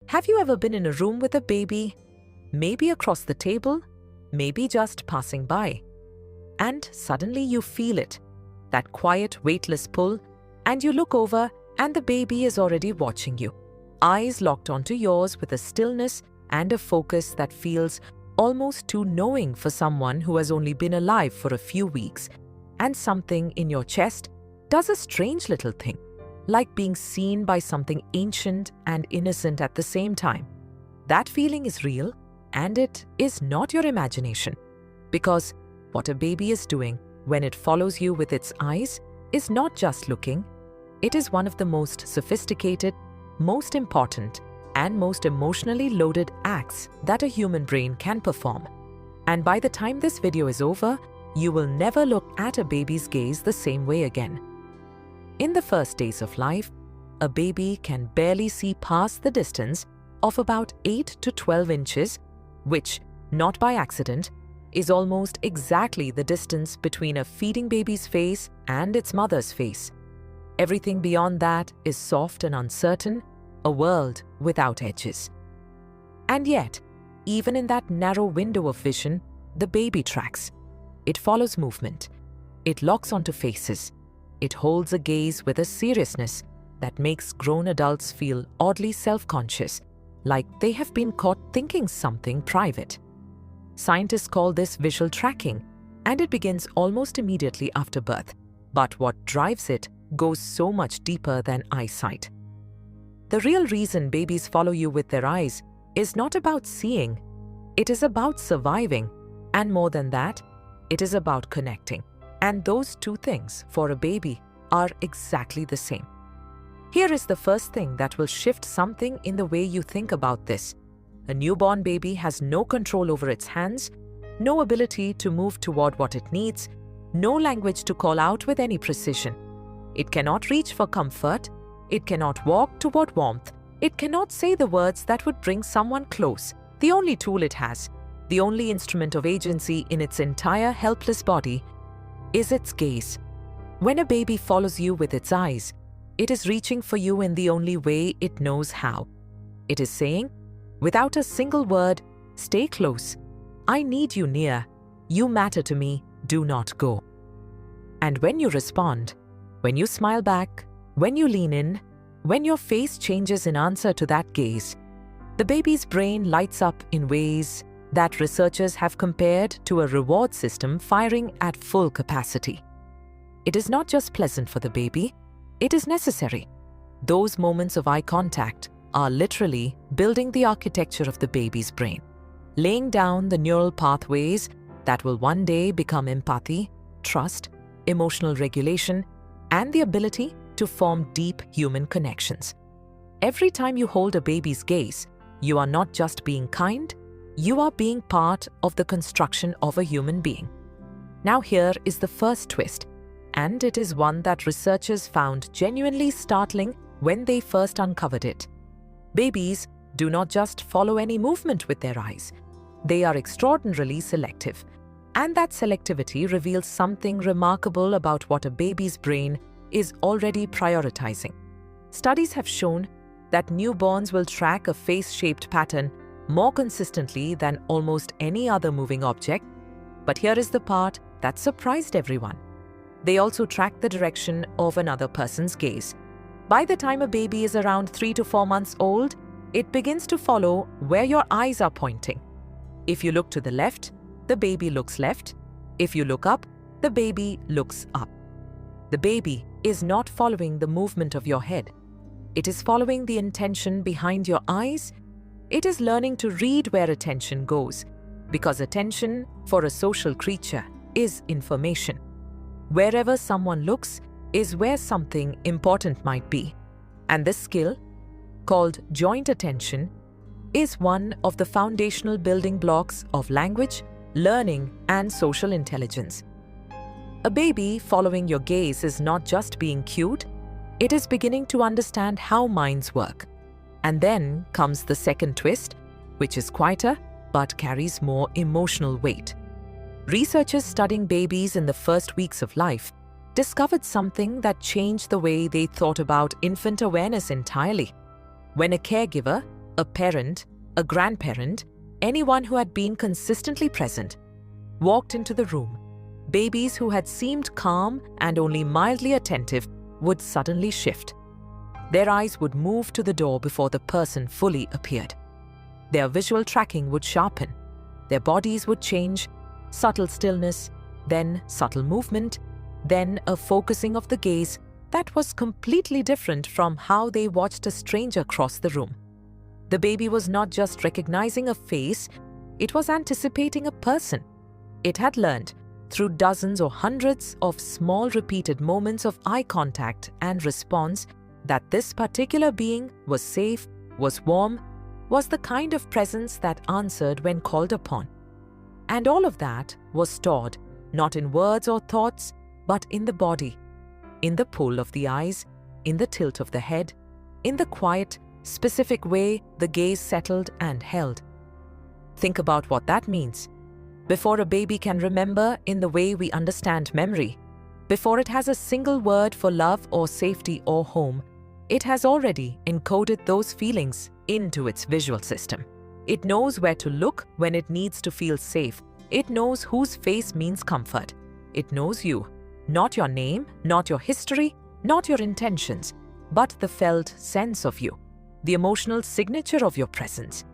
Have you ever been in a room with a baby? Maybe across the table, maybe just passing by. And suddenly you feel it, that quiet, weightless pull, and you look over and the baby is already watching you, eyes locked onto yours with a stillness and a focus that feels almost too knowing for someone who has only been alive for a few weeks, and something in your chest does a strange little thing, like being seen by something ancient and innocent at the same time. That feeling is real, and it is not your imagination, because what a baby is doing when it follows you with its eyes is not just looking. It is one of the most sophisticated, most important, and most emotionally loaded acts that a human brain can perform. And by the time this video is over, you will never look at a baby's gaze the same way again. In the first days of life, a baby can barely see past the distance of about 8 to 12 inches, which, not by accident, is almost exactly the distance between a feeding baby's face and its mother's face. Everything beyond that is soft and uncertain, a world without edges. And yet, even in that narrow window of vision, the baby tracks. It follows movement. It locks onto faces. It holds a gaze with a seriousness that makes grown adults feel oddly self-conscious, like they have been caught thinking something private. Scientists call this visual tracking, and it begins almost immediately after birth. But what drives it goes so much deeper than eyesight. The real reason babies follow you with their eyes is not about seeing. It is about surviving, and more than that, it is about connecting. And those two things, for a baby, are exactly the same. Here is the first thing that will shift something in the way you think about this. A newborn baby has no control over its hands, no ability to move toward what it needs, no language to call out with any precision. It cannot reach for comfort, it cannot walk toward warmth, it cannot say the words that would bring someone close. The only tool it has, the only instrument of agency in its entire helpless body, is its gaze. When a baby follows you with its eyes, it is reaching for you in the only way it knows how. It is saying, without a single word, stay close. I need you near. You matter to me. Do not go. And when you respond, when you smile back, when you lean in, when your face changes in answer to that gaze, the baby's brain lights up in ways that researchers have compared to a reward system firing at full capacity. It is not just pleasant for the baby, it is necessary. Those moments of eye contact are literally building the architecture of the baby's brain, laying down the neural pathways that will one day become empathy, trust, emotional regulation, and the ability to form deep human connections. Every time you hold a baby's gaze, you are not just being kind, you are being part of the construction of a human being. Now here is the first twist, and it is one that researchers found genuinely startling when they first uncovered it. Babies do not just follow any movement with their eyes. They are extraordinarily selective, and that selectivity reveals something remarkable about what a baby's brain is already prioritizing. Studies have shown that newborns will track a face-shaped pattern more consistently than almost any other moving object. But here is the part that surprised everyone. They also track the direction of another person's gaze. By the time a baby is around 3 to 4 months old, it begins to follow where your eyes are pointing. If you look to the left, the baby looks left. If you look up, the baby looks up. The baby is not following the movement of your head. It is following the intention behind your eyes. It is learning to read where attention goes, because attention, for a social creature, is information. Wherever someone looks is where something important might be. And this skill, called joint attention, is one of the foundational building blocks of language, learning, and social intelligence. A baby following your gaze is not just being cued, it is beginning to understand how minds work. And then comes the second twist, which is quieter but carries more emotional weight. Researchers studying babies in the first weeks of life discovered something that changed the way they thought about infant awareness entirely. When a caregiver, a parent, a grandparent, anyone who had been consistently present, walked into the room. Babies who had seemed calm and only mildly attentive would suddenly shift. Their eyes would move to the door before the person fully appeared. Their visual tracking would sharpen. Their bodies would change, subtle stillness, then subtle movement, then a focusing of the gaze that was completely different from how they watched a stranger cross the room. The baby was not just recognizing a face, it was anticipating a person. It had learned, through dozens or hundreds of small repeated moments of eye contact and response, that this particular being was safe, was warm, was the kind of presence that answered when called upon. And all of that was stored, not in words or thoughts, but in the body, in the pull of the eyes, in the tilt of the head, in the quiet, specific way the gaze settled and held. Think about what that means. Before a baby can remember in the way we understand memory, before it has a single word for love or safety or home, it has already encoded those feelings into its visual system. It knows where to look when it needs to feel safe. It knows whose face means comfort. It knows you, not your name, not your history, not your intentions, but the felt sense of you, the emotional signature of your presence.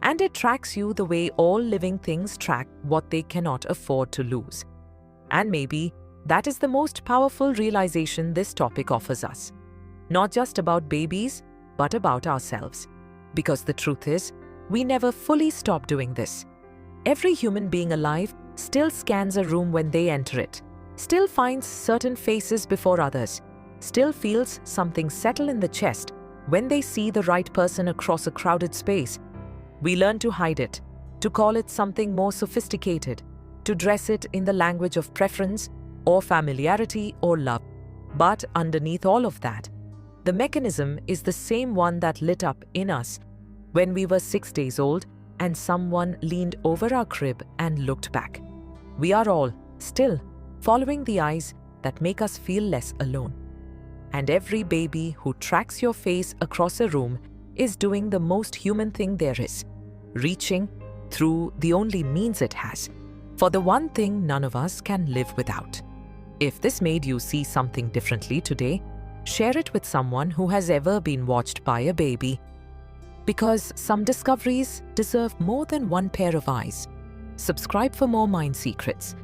And it tracks you the way all living things track what they cannot afford to lose. And maybe that is the most powerful realization this topic offers us. Not just about babies, but about ourselves. Because the truth is, we never fully stop doing this. Every human being alive still scans a room when they enter it, still finds certain faces before others, still feels something settle in the chest when they see the right person across a crowded space. We learn to hide it, to call it something more sophisticated, to dress it in the language of preference or familiarity or love. But underneath all of that, the mechanism is the same one that lit up in us when we were 6 days old and someone leaned over our crib and looked back. We are all still following the eyes that make us feel less alone. And every baby who tracks your face across a room is doing the most human thing there is, reaching through the only means it has, for the one thing none of us can live without. If this made you see something differently today, share it with someone who has ever been watched by a baby. Because some discoveries deserve more than one pair of eyes. Subscribe for more mind secrets.